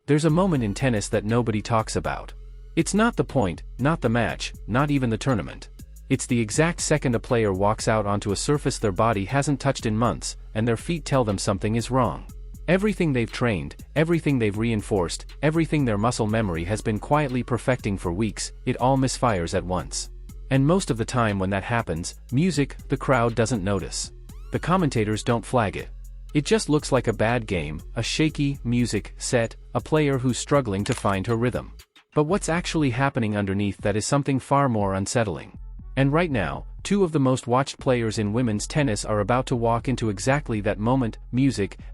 There's a moment in tennis that nobody talks about. It's not the point, not the match, not even the tournament. It's the exact second a player walks out onto a surface their body hasn't touched in months, and their feet tell them something is wrong. Everything they've trained, everything they've reinforced, everything their muscle memory has been quietly perfecting for weeks, it all misfires at once. And most of the time when that happens, the crowd doesn't notice. The commentators don't flag it. It just looks like a bad game, a shaky set, a player who's struggling to find her rhythm. But what's actually happening underneath that is something far more unsettling. And right now, two of the most watched players in women's tennis are about to walk into exactly that moment,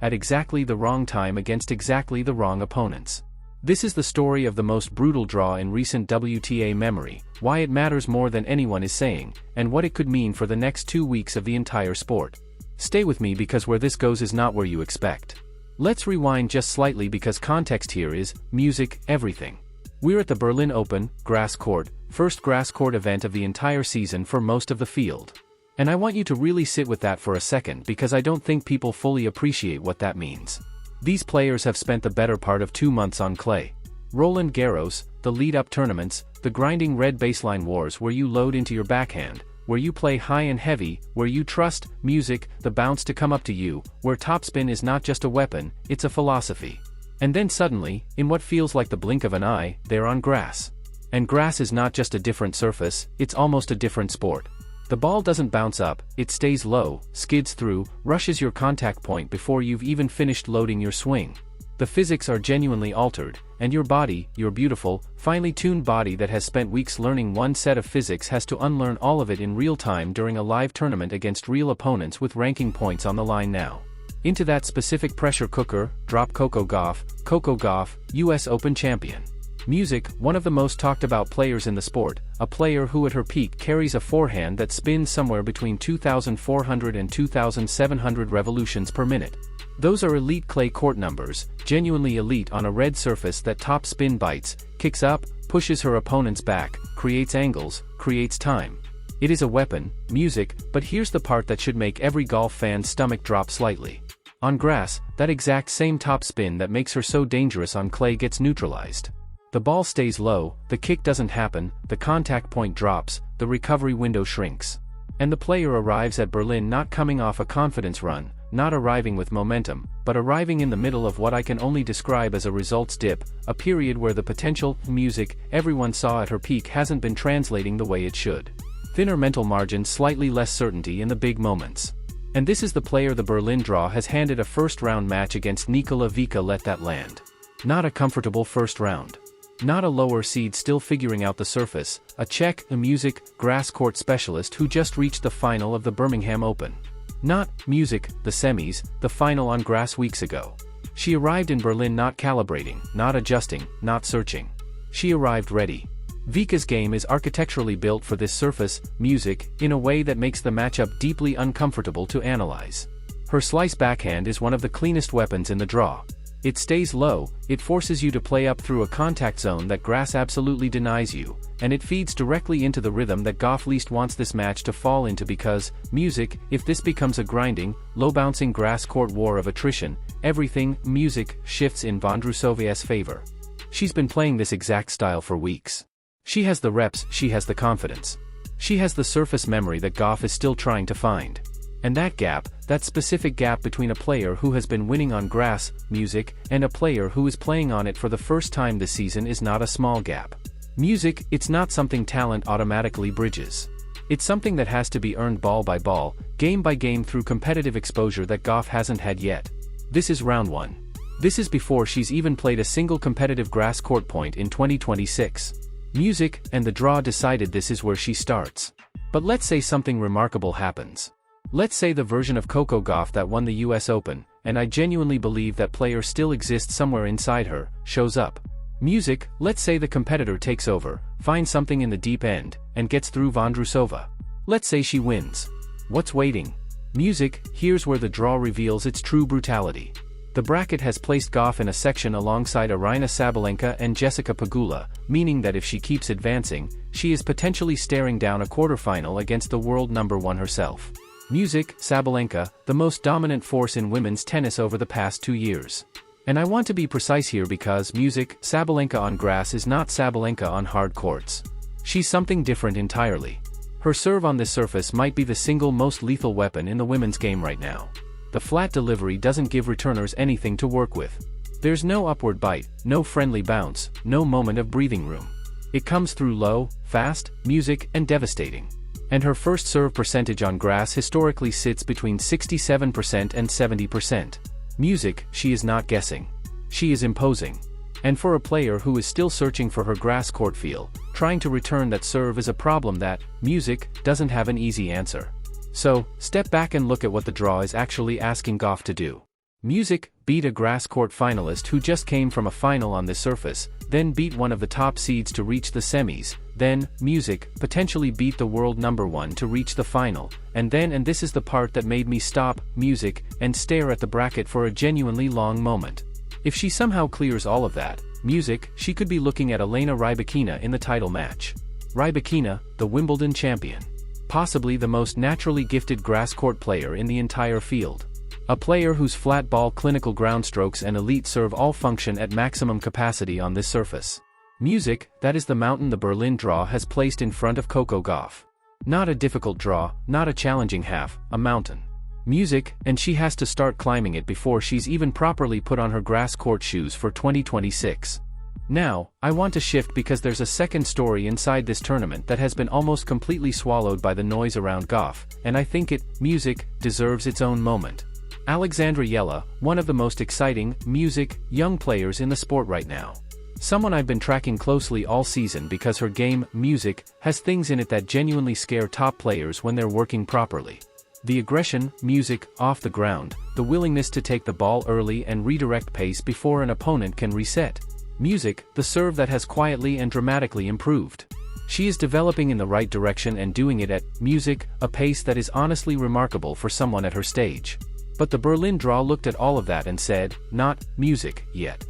at exactly the wrong time against exactly the wrong opponents. This is the story of the most brutal draw in recent WTA memory, why it matters more than anyone is saying, and what it could mean for the next 2 weeks of the entire sport. Stay with me because where this goes is not where you expect. Let's rewind just slightly because context here is everything. We're at the Berlin Open, grass court, first grass court event of the entire season for most of the field. And I want you to really sit with that for a second because I don't think people fully appreciate what that means. These players have spent the better part of 2 months on clay. Roland Garros, the lead-up tournaments, the grinding red baseline wars where you load into your backhand, where you play high and heavy, where you trust the bounce to come up to you, where topspin is not just a weapon, it's a philosophy. And then suddenly, in what feels like the blink of an eye, they're on grass. And grass is not just a different surface, it's almost a different sport. The ball doesn't bounce up, it stays low, skids through, rushes your contact point before you've even finished loading your swing. The physics are genuinely altered, and your body, your beautiful, finely tuned body that has spent weeks learning one set of physics has to unlearn all of it in real time during a live tournament against real opponents with ranking points on the line now. Into that specific pressure cooker, drop Coco Gauff, US Open champion. One of the most talked about players in the sport, a player who at her peak carries a forehand that spins somewhere between 2,400 and 2,700 revolutions per minute. Those are elite clay court numbers, genuinely elite on a red surface that top spin bites, kicks up, pushes her opponents back, creates angles, creates time. It is a weapon, but here's the part that should make every golf fan's stomach drop slightly. On grass, that exact same top spin that makes her so dangerous on clay gets neutralized. The ball stays low, the kick doesn't happen, the contact point drops, the recovery window shrinks. And the player arrives at Berlin not coming off a confidence run, not arriving with momentum, but arriving in the middle of what I can only describe as a results dip, a period where the potential everyone saw at her peak hasn't been translating the way it should. Thinner mental margins, slightly less certainty in the big moments. And this is the player the Berlin draw has handed a first-round match against Nicola Vika. Let that land. Not a comfortable first round. Not a lower seed still figuring out the surface, a Czech, grass court specialist who just reached the final of the Birmingham Open. Not the semis, the final on grass weeks ago. She arrived in Berlin not calibrating, not adjusting, not searching. She arrived ready. Vika's game is architecturally built for this surface, in a way that makes the matchup deeply uncomfortable to analyze. Her slice backhand is one of the cleanest weapons in the draw. It stays low, it forces you to play up through a contact zone that grass absolutely denies you, and it feeds directly into the rhythm that Gauff least wants this match to fall into because, if this becomes a grinding, low-bouncing grass court war of attrition, everything, shifts in Vondrousova's favor. She's been playing this exact style for weeks. She has the reps, she has the confidence. She has the surface memory that Gauff is still trying to find. And that specific gap between a player who has been winning on grass, and a player who is playing on it for the first time this season is not a small gap. It's not something talent automatically bridges. It's something that has to be earned ball by ball, game by game through competitive exposure that Gauff hasn't had yet. This is round 1. This is before she's even played a single competitive grass court point in 2026. And the draw decided this is where she starts. But let's say something remarkable happens. Let's say the version of Coco Gauff that won the US Open, and I genuinely believe that player still exists somewhere inside her, shows up. Let's say the competitor takes over, finds something in the deep end, and gets through Vondrousova. Let's say she wins. What's waiting? Here's where the draw reveals its true brutality. The bracket has placed Gauff in a section alongside Aryna Sabalenka and Jessica Pegula, meaning that if she keeps advancing, she is potentially staring down a quarterfinal against the world number 1 herself. Sabalenka, the most dominant force in women's tennis over the past 2 years. And I want to be precise here because music, Sabalenka on grass is not Sabalenka on hard courts. She's something different entirely. Her serve on this surface might be the single most lethal weapon in the women's game right now. The flat delivery doesn't give returners anything to work with. There's no upward bite, no friendly bounce, no moment of breathing room. It comes through low, fast, music, and devastating. And her first serve percentage on grass historically sits between 67% and 70%. Music, she is not guessing. She is imposing. And for a player who is still searching for her grass court feel, trying to return that serve is a problem that, music, doesn't have an easy answer. So, step back and look at what the draw is actually asking Gauff to do. Music, beat a grass court finalist who just came from a final on this surface, then beat one of the top seeds to reach the semis, then, music, potentially beat the world number 1 to reach the final, and then, and this is the part that made me stop, music, and stare at the bracket for a genuinely long moment. If she somehow clears all of that, music, she could be looking at Elena Rybakina in the title match. Rybakina, the Wimbledon champion. Possibly the most naturally gifted grass court player in the entire field. A player whose flat ball clinical ground strokes and elite serve all function at maximum capacity on this surface. Music, that is the mountain the Berlin draw has placed in front of Coco Gauff. Not a difficult draw, not a challenging half, a mountain. Music, and she has to start climbing it before she's even properly put on her grass court shoes for 2026. Now, I want to shift because there's a second story inside this tournament that has been almost completely swallowed by the noise around Gauff, and I think it, music, deserves its own moment. Alex Eala, one of the most exciting, music, young players in the sport right now. Someone I've been tracking closely all season because her game, music, has things in it that genuinely scare top players when they're working properly. The aggression, music, off the ground, the willingness to take the ball early and redirect pace before an opponent can reset. Music, the serve that has quietly and dramatically improved. She is developing in the right direction and doing it at, music, a pace that is honestly remarkable for someone at her stage. But the Berlin draw looked at all of that and said, not, music, yet.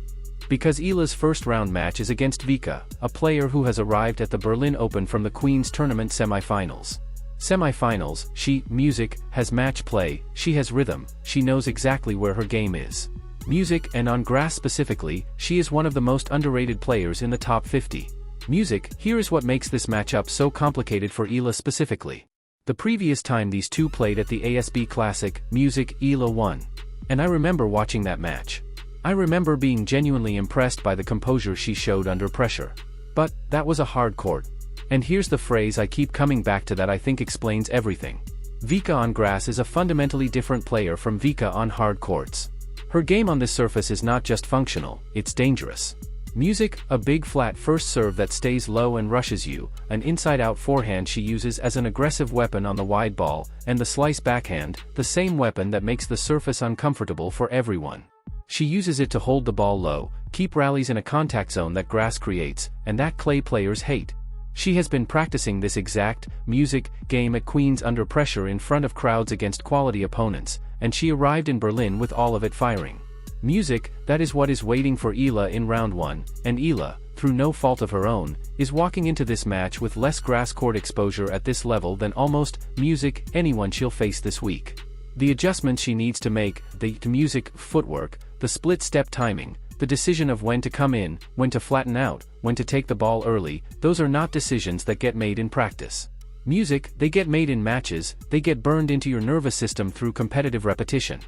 Because Eala's first round match is against Vekic, a player who has arrived at the Berlin Open from the Queen's Tournament semifinals. Semifinals, she, music, has match play, she has rhythm, she knows exactly where her game is. Music, and on grass specifically, she is one of the most underrated players in the top 50. Music, here is what makes this matchup so complicated for Eala specifically. The previous time these two played at the ASB Classic, music, Eala won. And I remember watching that match. I remember being genuinely impressed by the composure she showed under pressure. But, that was a hard court. And here's the phrase I keep coming back to that I think explains everything. Vekic on grass is a fundamentally different player from Vekic on hard courts. Her game on this surface is not just functional, it's dangerous. Music, a big flat first serve that stays low and rushes you, an inside-out forehand she uses as an aggressive weapon on the wide ball, and the slice backhand, the same weapon that makes the surface uncomfortable for everyone. She uses it to hold the ball low, keep rallies in a contact zone that grass creates, and that clay players hate. She has been practicing this exact, music, game at Queen's under pressure in front of crowds against quality opponents, and she arrived in Berlin with all of it firing. Music, that is what is waiting for Eala in round 1, and Eala, through no fault of her own, is walking into this match with less grass court exposure at this level than almost, music, anyone she'll face this week. The adjustments she needs to make, the music, footwork, the split-step timing, the decision of when to come in, when to flatten out, when to take the ball early, those are not decisions that get made in practice. Music, they get made in matches, they get burned into your nervous system through competitive repetition.